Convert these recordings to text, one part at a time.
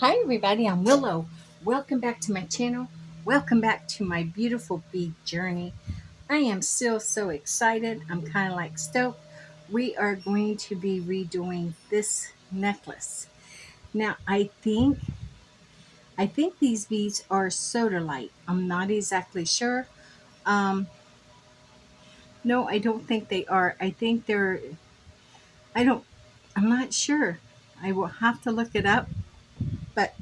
Hi everybody, I'm Willow. Welcome back to my channel. Welcome back to my beautiful bead journey. I am still so excited. I'm kind of like stoked. We are going to be redoing this necklace. Now I think these beads are Sodalite. I'm not exactly sure. Um no, I don't think they are. I think they're I don't I'm not sure. I will have to look it up, but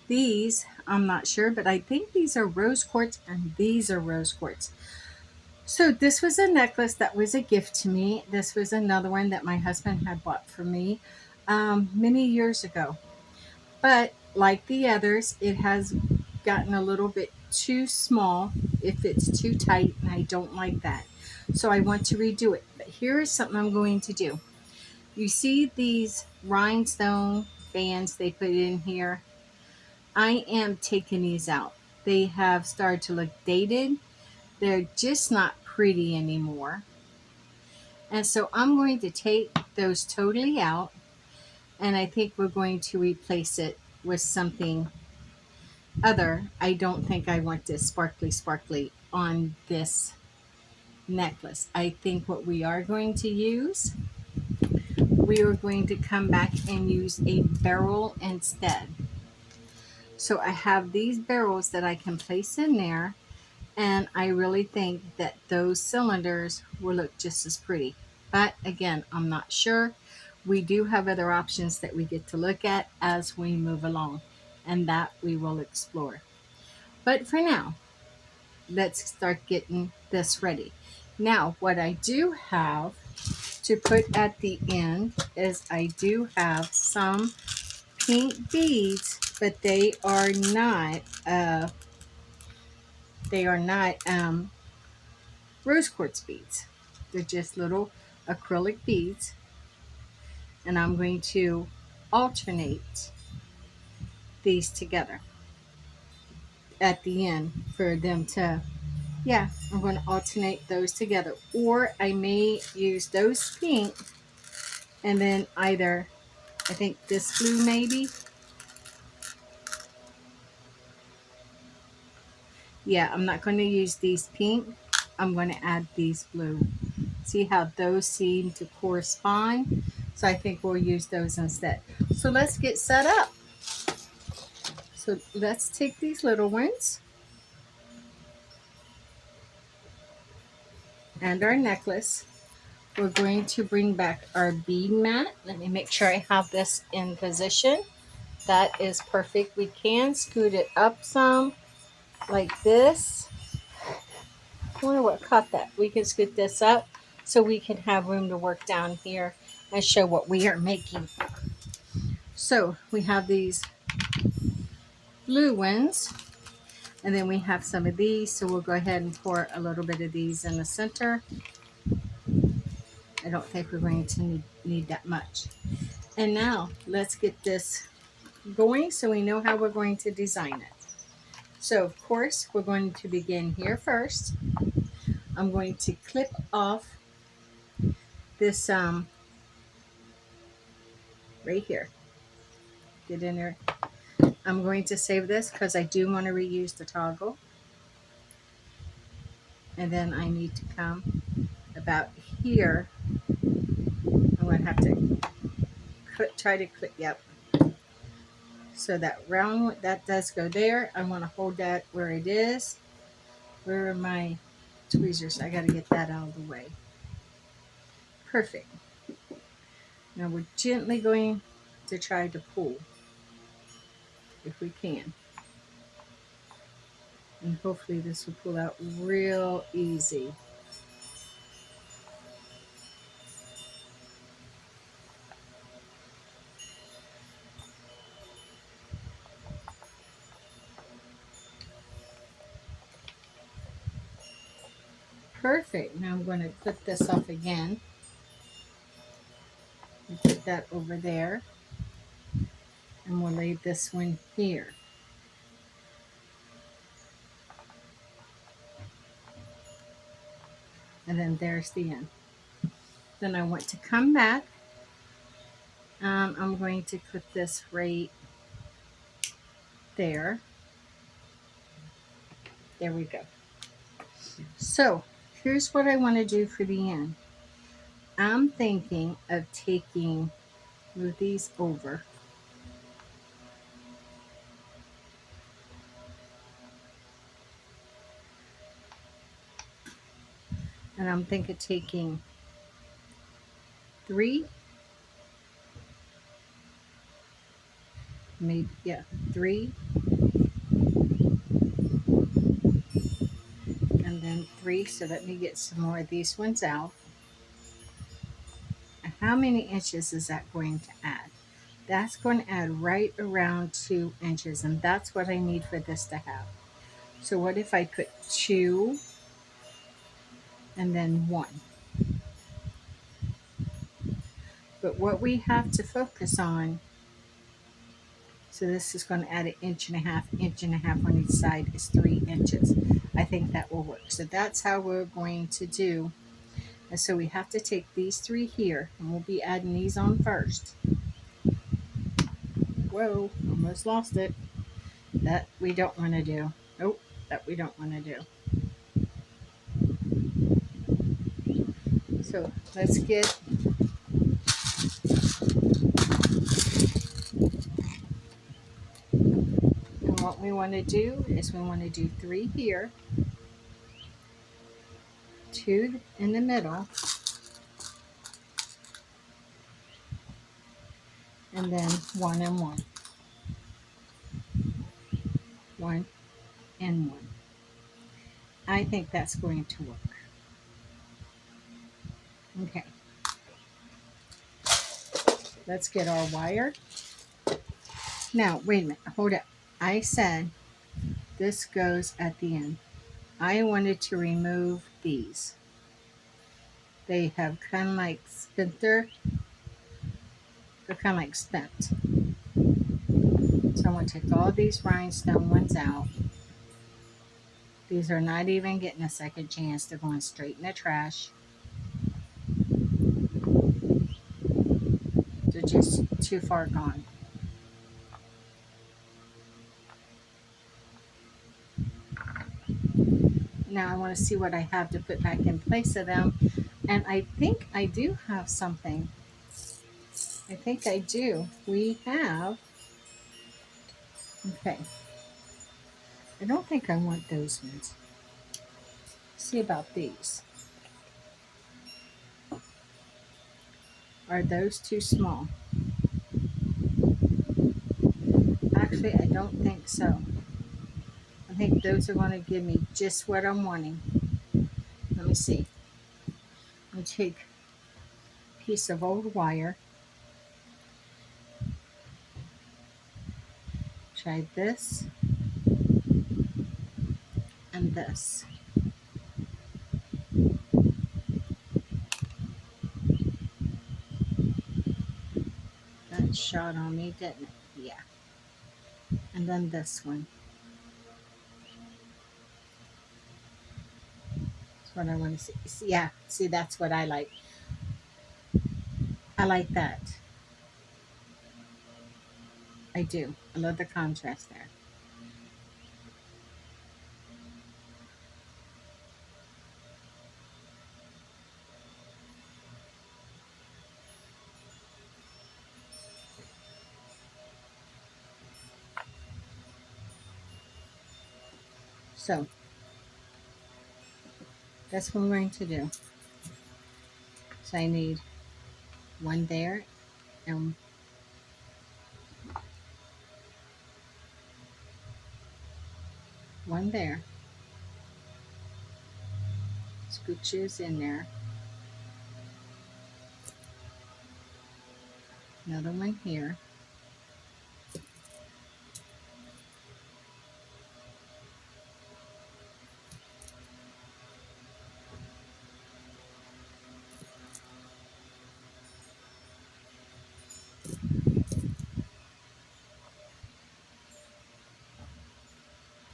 these, I'm not sure, but I think these are rose quartz and these are rose quartz. So this was a necklace that was a gift to me. This was another one that my husband had bought for me many years ago. But like the others, it has gotten a little bit too small if it's too tight, and I don't like that. So I want to redo it. But here is something I'm going to do. You see these rhinestone bands they put in here? I am taking these out. They have started to look dated. They're just not pretty anymore. And so I'm going to take those totally out, and I think we're going to replace it with something other. I don't think I want this sparkly sparkly on this necklace. I think what we are going to use, we are going to come back and use a barrel instead. So I have these barrels that I can place in there. And I really think that those cylinders will look just as pretty. But again, I'm not sure. We do have other options that we get to look at as we move along, and that we will explore. But for now, let's start getting this ready. Now, what I do have to put at the end is I do have some pink beads, but they are not rose quartz beads. They're just little acrylic beads, and I'm going to alternate these together at the end for them to, yeah, I'm going to alternate those together. Or I may use those pink and then either, I think this blue maybe. Yeah, I'm not going to use these pink. I'm going to add these blue. See how those seem to correspond? So I think we'll use those instead. So let's get set up. So let's take these little ones and our necklace. We're going to bring back our bead mat. Let me make sure I have this in position. That is perfect. We can scoot it up some like this. I wonder what caught that. We can scoot this up so we can have room to work down here and show what we are making. So we have these blue ones, and then we have some of these. So we'll go ahead and pour a little bit of these in the center. I don't think we're going to need that much. And now let's get this going so we know how we're going to design it. So of course we're going to begin here first. I'm going to clip off this right here. Get in there. I'm going to save this because I do want to reuse the toggle. And then I need to come about here. I'm going to have to try to clip, yep. So that round, that does go there. I want to hold that where it is. Where are my tweezers? I got to get that out of the way. Perfect. Now we're gently going to try to pull if we can. And hopefully this will pull out real easy. Perfect. Now I'm going to clip this off again. And put that over there. And we'll lay this one here. And then there's the end. Then I want to come back I'm going to put this right there. There we go. So here's what I want to do for the end. I'm thinking of move these over, and I'm thinking of taking three, maybe, yeah, three, and then three. So let me get some more of these ones out. And how many inches is that going to add? That's going to add right around 2 inches, and that's what I need for this to have. So what if I put two and then one? But what we have to focus on, so this is going to add an inch and a half on each side is 3 inches. I think that will work. So that's how we're going to do. And so we have to take these three here, and we'll be adding these on first. Whoa, almost lost it. That we don't want to do. Nope, that we don't want to do. So let's get, and what we want to do is we want to do three here, two in the middle, and then one and one. One and one. I think that's going to work. Okay. Let's get our wire. Now, wait a minute. Hold up. I said this goes at the end. I wanted to remove these. They have kind of like they're kind of like spent. So I want to take all these rhinestone ones out. These are not even getting a second chance. They're going straight in the trash. They're just too far gone. Now I want to see what I have to put back in place of them. And I think I do have something. I think I do. We have, okay. I don't think I want those ones. See about these. Are those too small? Actually, I don't think so. I think those are going to give me just what I'm wanting. Let me see. I'll take a piece of old wire. Try this and this. That shot on me, didn't it? Yeah. And then this one. That's what I want to see. Yeah, see, that's what I like. I like that. I do. I love the contrast there. So that's what I'm going to do. So I need one there and one there. Scooches in there. Another one here.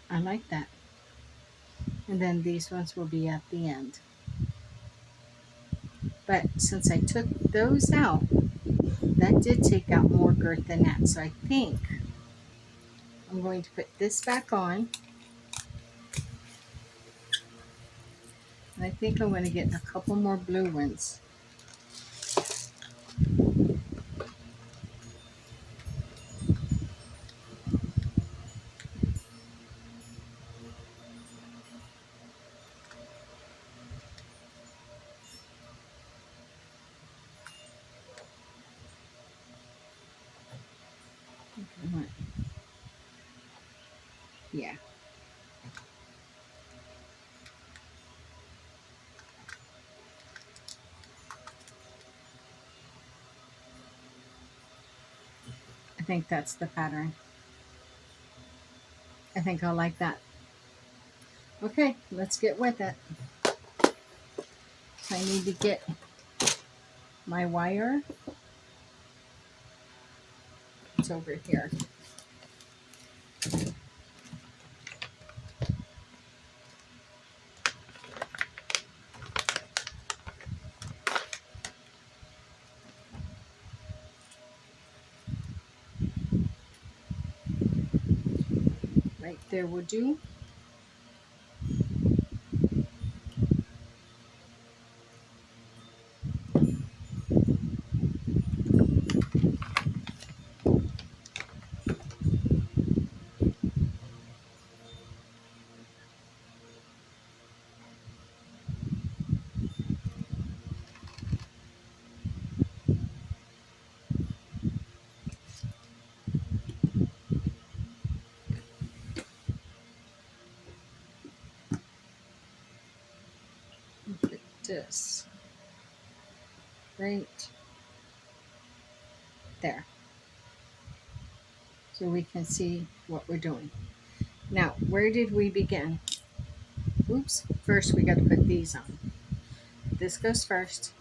I like that. And then these ones will be at the end. But since I took those out, That did take out more girth than that. So I think I'm going to put this back on. And I think I'm going to get a couple more blue ones. Yeah. I think that's the pattern. I think I'll like that. Okay, let's get with it. So I need to get my wire. It's over here. Right there will do. Put this right there so we can see what we're doing. Now, where did we begin? Oops, first we got to put these on. This goes first.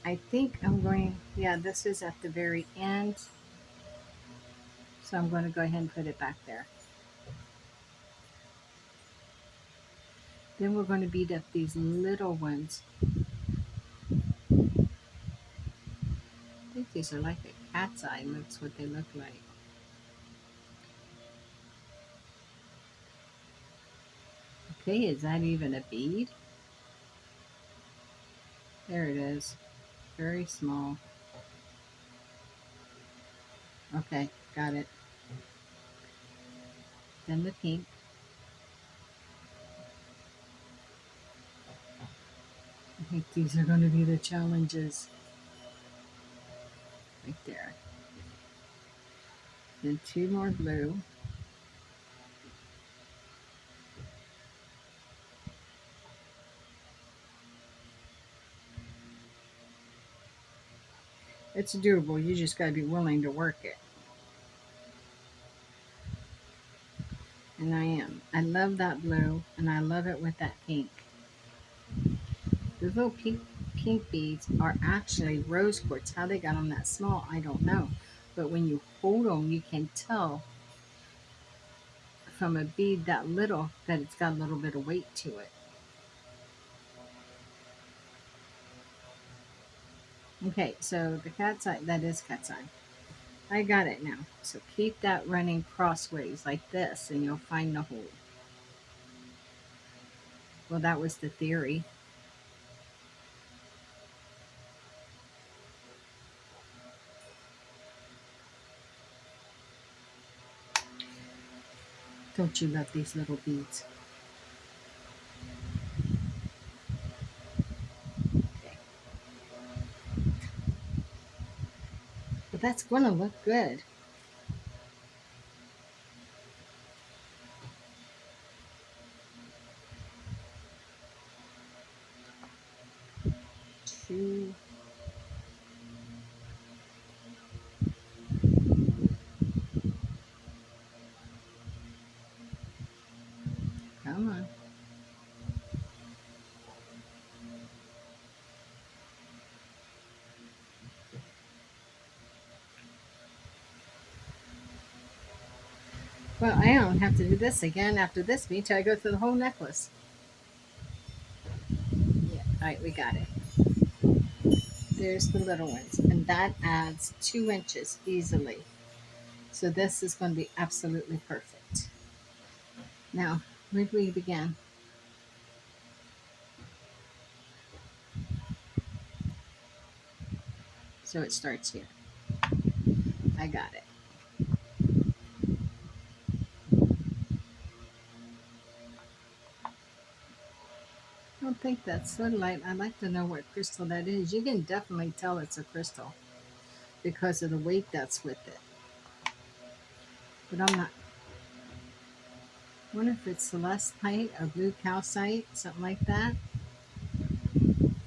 I think I'm going, yeah, this is at the very end. So I'm going to go ahead and put it back there. Then we're going to beat up these little ones. I think these are like a cat's eye. That's what they look like. Okay, is that even a bead? There it is. Very small. Okay, got it. Then the pink. I think these are going to be the challenges. Right there. Then two more blue. It's doable. You just got to be willing to work it. And I am. I love that blue, and I love it with that pink. Those little pink beads are actually rose quartz. How they got them that small, I don't know. But when you hold them, you can tell from a bead that little that it's got a little bit of weight to it. Okay, so the cat's eye, that is cat's eye. I got it now. So keep that running crossways like this, and you'll find the hole. Well, that was the theory. Don't you love these little beads? Okay. But that's going to look good. Two. Come on. Well, I don't have to do this again after this bead till I go through the whole necklace. Yeah, all right, we got it. There's the little ones, and that adds 2 inches easily. So this is going to be absolutely perfect. Now, where do we begin? So it starts here. I got it. I don't think that's Sodalite. I'd like to know what crystal that is. You can definitely tell it's a crystal because of the weight that's with it. But I'm not. I wonder if it's celestite or blue calcite, something like that.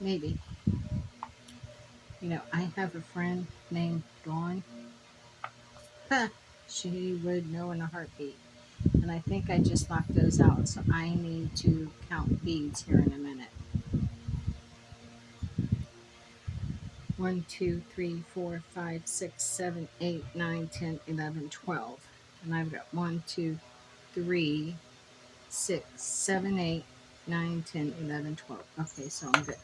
Maybe. I have a friend named Dawn. Huh. She would know in a heartbeat. And I think I just knocked those out, so I need to count beads here in a minute. 1, 2, 3, 4, 5, 6, 7, 8, 9, 10, 11, 12. And I've got 1, 2, 3, 6, 7, 8, 9, 10, 11, 12. Okay, so I'm good.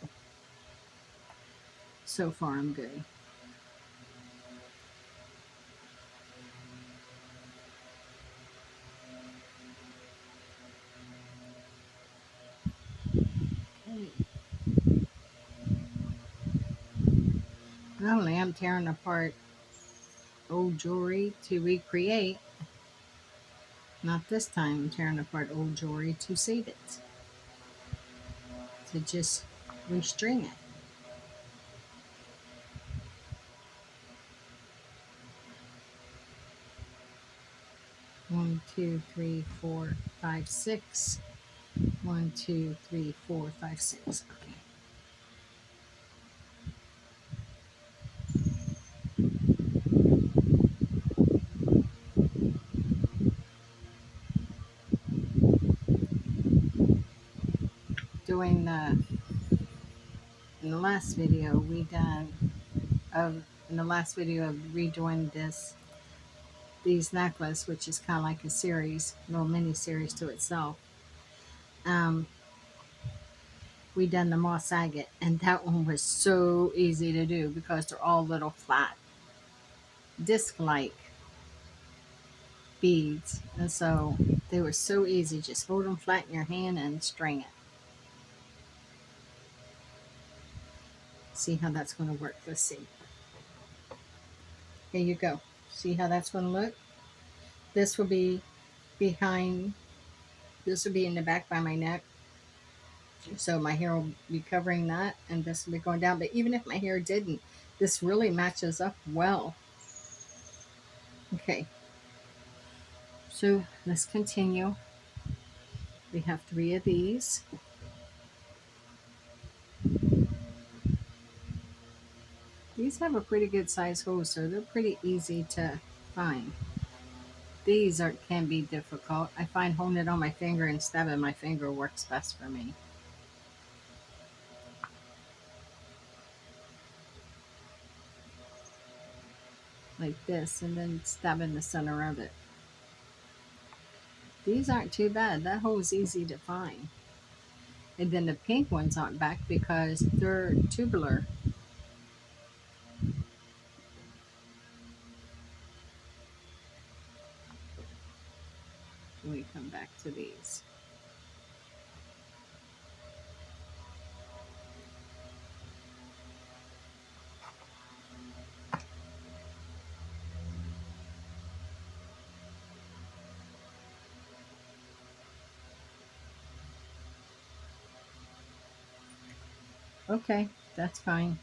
So far, I'm good. Okay. Not only I'm tearing apart old jewelry to recreate, not this time I'm tearing apart old jewelry to save it, to just restring it. 1, 2, 3, 4, 5, 6. 1, 2, 3, 4, 5, 6. Okay. Doing the in the last video we done of in the last video of redoing these necklace, which is kind of like a series, little mini series to itself. Um, we done the moss agate, and that one was so easy to do because they're all little flat disc-like beads, and so they were so easy. Just hold them flat in your hand and string it. See how that's going to work. Let's see. Here you go. See how that's going to look? This will be behind, this will be in the back by my neck. So my hair will be covering that, and this will be going down. But even if my hair didn't, this really matches up well. Okay, so let's continue. We have 3 of these. These have a pretty good size hole, so they're pretty easy to find. These can be difficult. I find holding it on my finger and stabbing my finger works best for me. Like this, and then stabbing the center of it. These aren't too bad. That hole is easy to find. And then the pink ones aren't back because they're tubular. When we come back to these. Okay, that's fine.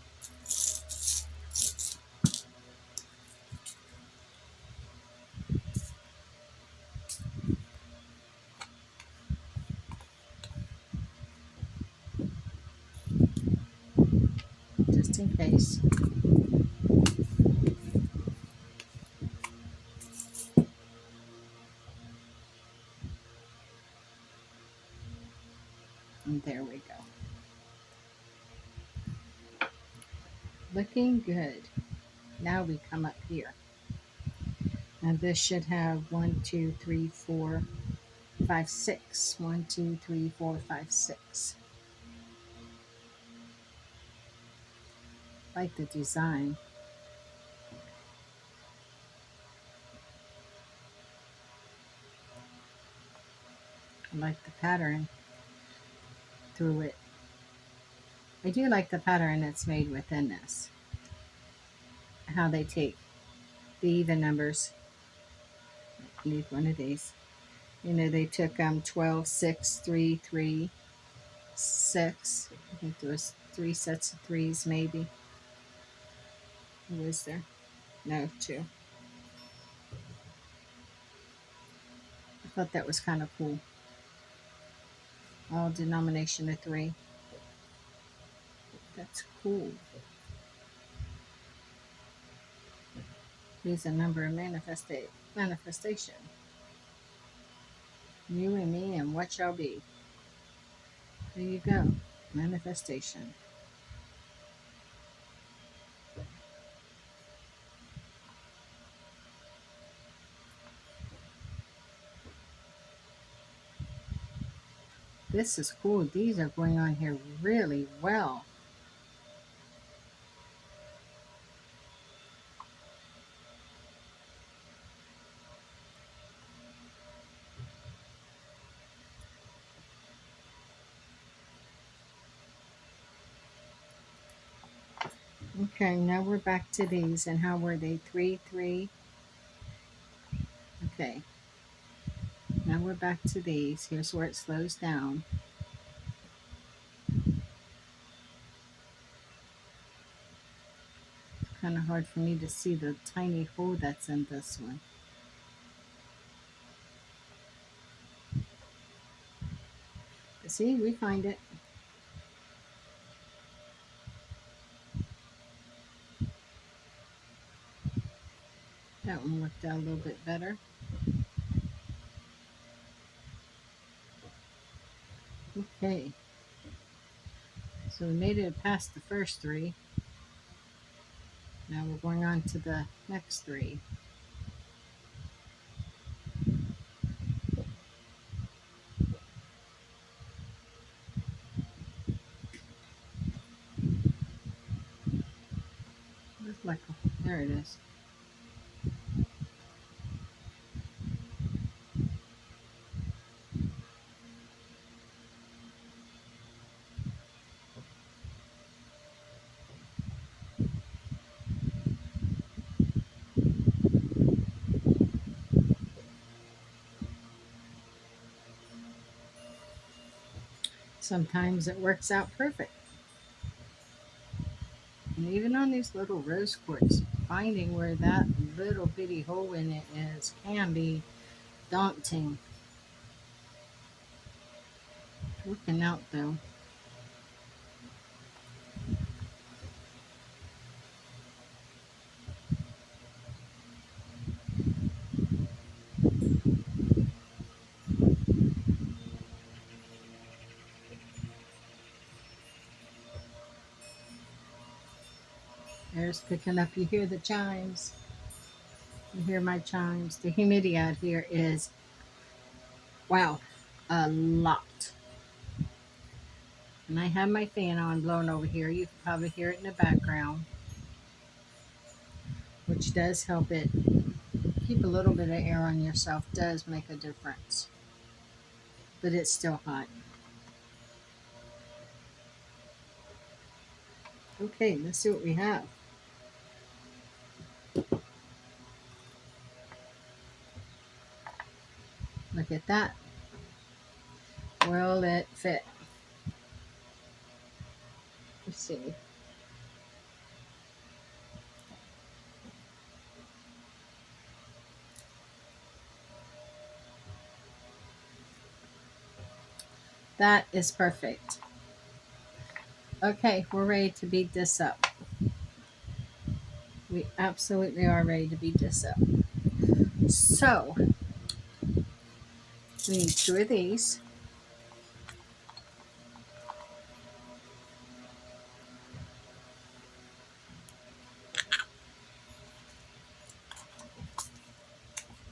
Just in case. And there we go. Looking good. Now we come up here. And this should have 1, 2, 3, 4, 5, 6. 1, 2, 3, 4, 5, 6. I like the design. I like the pattern through it. I do like the pattern that's made within this. How they take the even numbers. I need one of these. You know, they took 12, 6, 3, 3, 6. I think there was 3 sets of threes maybe. Who was there? No, 2. I thought that was kind of cool. All denomination of 3. That's cool. Here's a number of manifestation. You and me and what shall be. There you go. Manifestation. This is cool. These are going on here really well. Okay, now we're back to these. And how were they? 3, 3. Okay. Now we're back to these. Here's where it slows down. It's kind of hard for me to see the tiny hole that's in this one. But see, we find it. That one worked out a little bit better. Okay. So we made it past the first 3. Now we're going on to the next 3. Looks like there it is. Sometimes it works out perfect. And even on these little rose quartz, finding where that little bitty hole in it is can be daunting. It's working out though. Air's picking up. You hear the chimes. You hear my chimes. The humidity out here is, wow, a lot. And I have my fan on blowing over here. You can probably hear it in the background, which does help it keep a little bit of air on yourself. Does make a difference. But it's still hot. Okay, let's see what we have. Look at that. Will it fit? Let's see. That is perfect. Okay, we're ready to beat this up. We absolutely are ready to beat this up. So, we need 2 of these.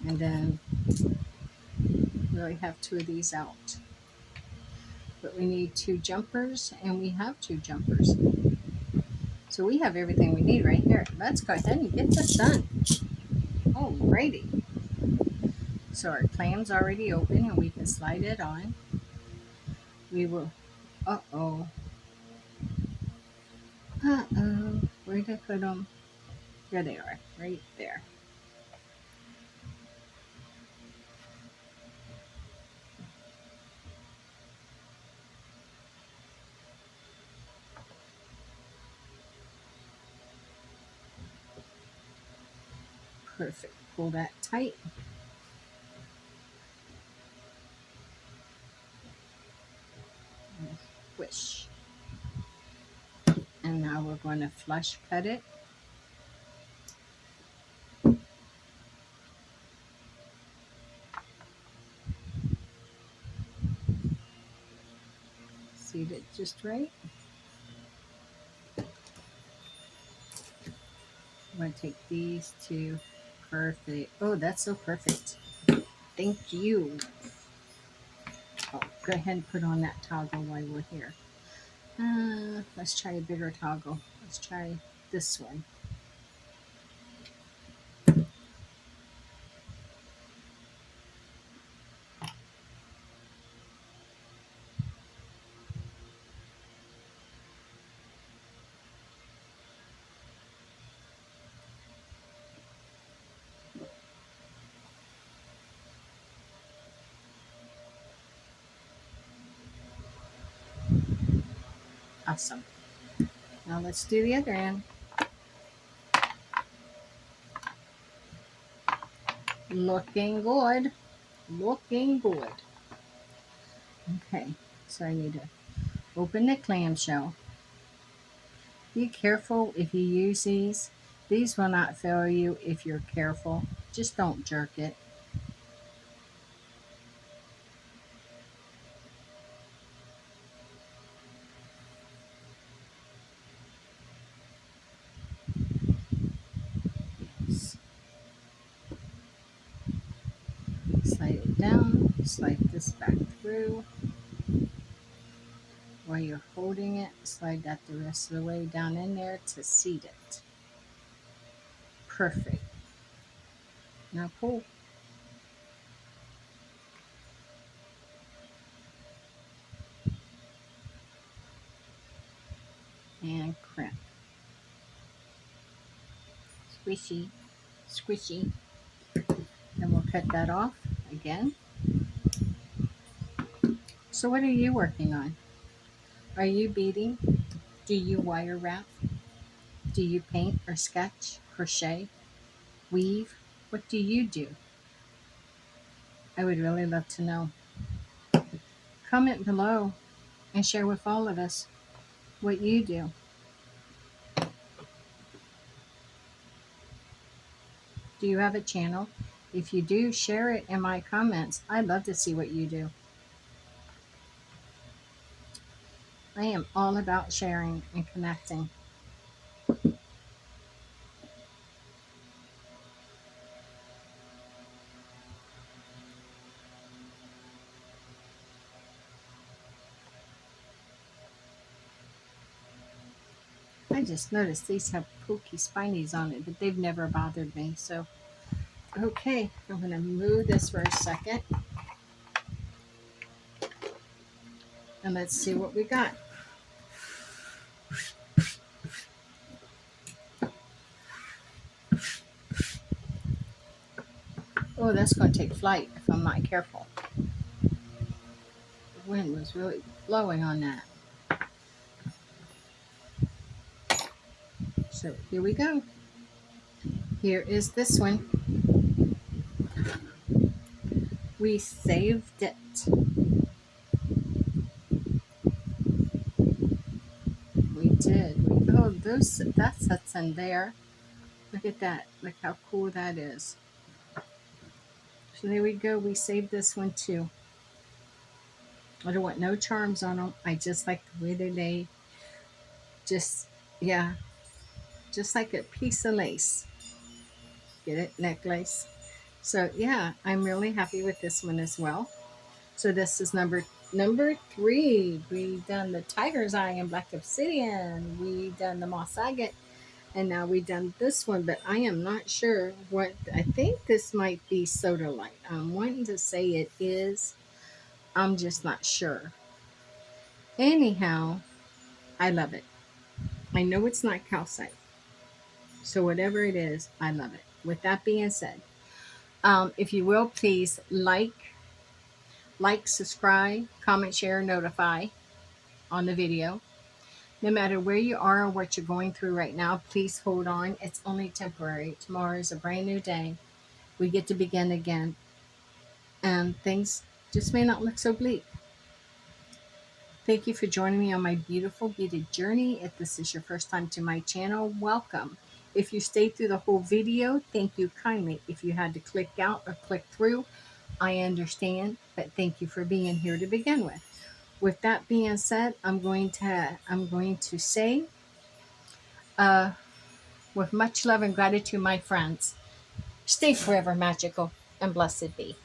And then we already have 2 of these out. But we need 2 jumpers, and we have 2 jumpers. So we have everything we need right here. Let's go ahead and get this done. Alrighty. So our clam's already open and we can slide it on. We will, uh-oh, uh-oh, where did I put them? There they are, right there. Perfect. Pull that tight. And squish. And now we're going to flush cut it. Seat it just right. I'm going to take these two. Perfect. Oh, that's so perfect. Thank you. Oh, go ahead and put on that toggle while we're here. Let's try a bigger toggle. Let's try this one. Awesome. Now let's do the other end. Looking good. Looking good. Okay, so I need to open the clamshell. Be careful if you use these. These will not fail you if you're careful. Just don't jerk it. Yes. Slide it down. Slide this back through. While you're holding it, slide that the rest of the way down in there to seat it. Perfect. Now pull. And crimp. Squishy. Squishy. And we'll cut that off again. So what are you working on? Are you beading? Do you wire wrap? Do you paint or sketch, crochet, weave? What do you do? I would really love to know. Comment below and share with all of us what you do. Do you have a channel? If you do, share it in my comments. I'd love to see what you do. I am all about sharing and connecting. I just noticed these have pokey spinies on it, but they've never bothered me. So, okay, I'm going to move this for a second. And let's see what we got. Oh, that's going to take flight if I'm not careful. The wind was really blowing on that. So here we go. Here is this one. We saved it. We did. Oh, that's in there. Look at that. Look how cool that is. So there we go. We saved this one too. I don't want no charms on them. I just like the way they lay. Just, yeah, just like a piece of lace. Get it? Necklace. So yeah, I'm really happy with this one as well. So this is number Number 3, we done the tiger's eye in black obsidian. We done the moss agate, and now we done this one. But I am not sure what. I think this might be sodalite. I'm wanting to say it is. I'm just not sure. Anyhow, I love it. I know it's not calcite, so whatever it is, I love it. With that being said, if you will, please subscribe, comment, share, notify on the video. No matter where you are or what you're going through right now, please hold on. It's only temporary. Tomorrow is a brand new day. We get to begin again, and things just may not look so bleak. Thank you for joining me on my beautiful beaded journey. If this is your first time to my channel, welcome. If you stayed through the whole video, thank you kindly. If you had to click out or click through, I understand, but thank you for being here to begin with. With that being said, I'm going to say, uh, with much love and gratitude, my friends, stay forever magical and blessed be.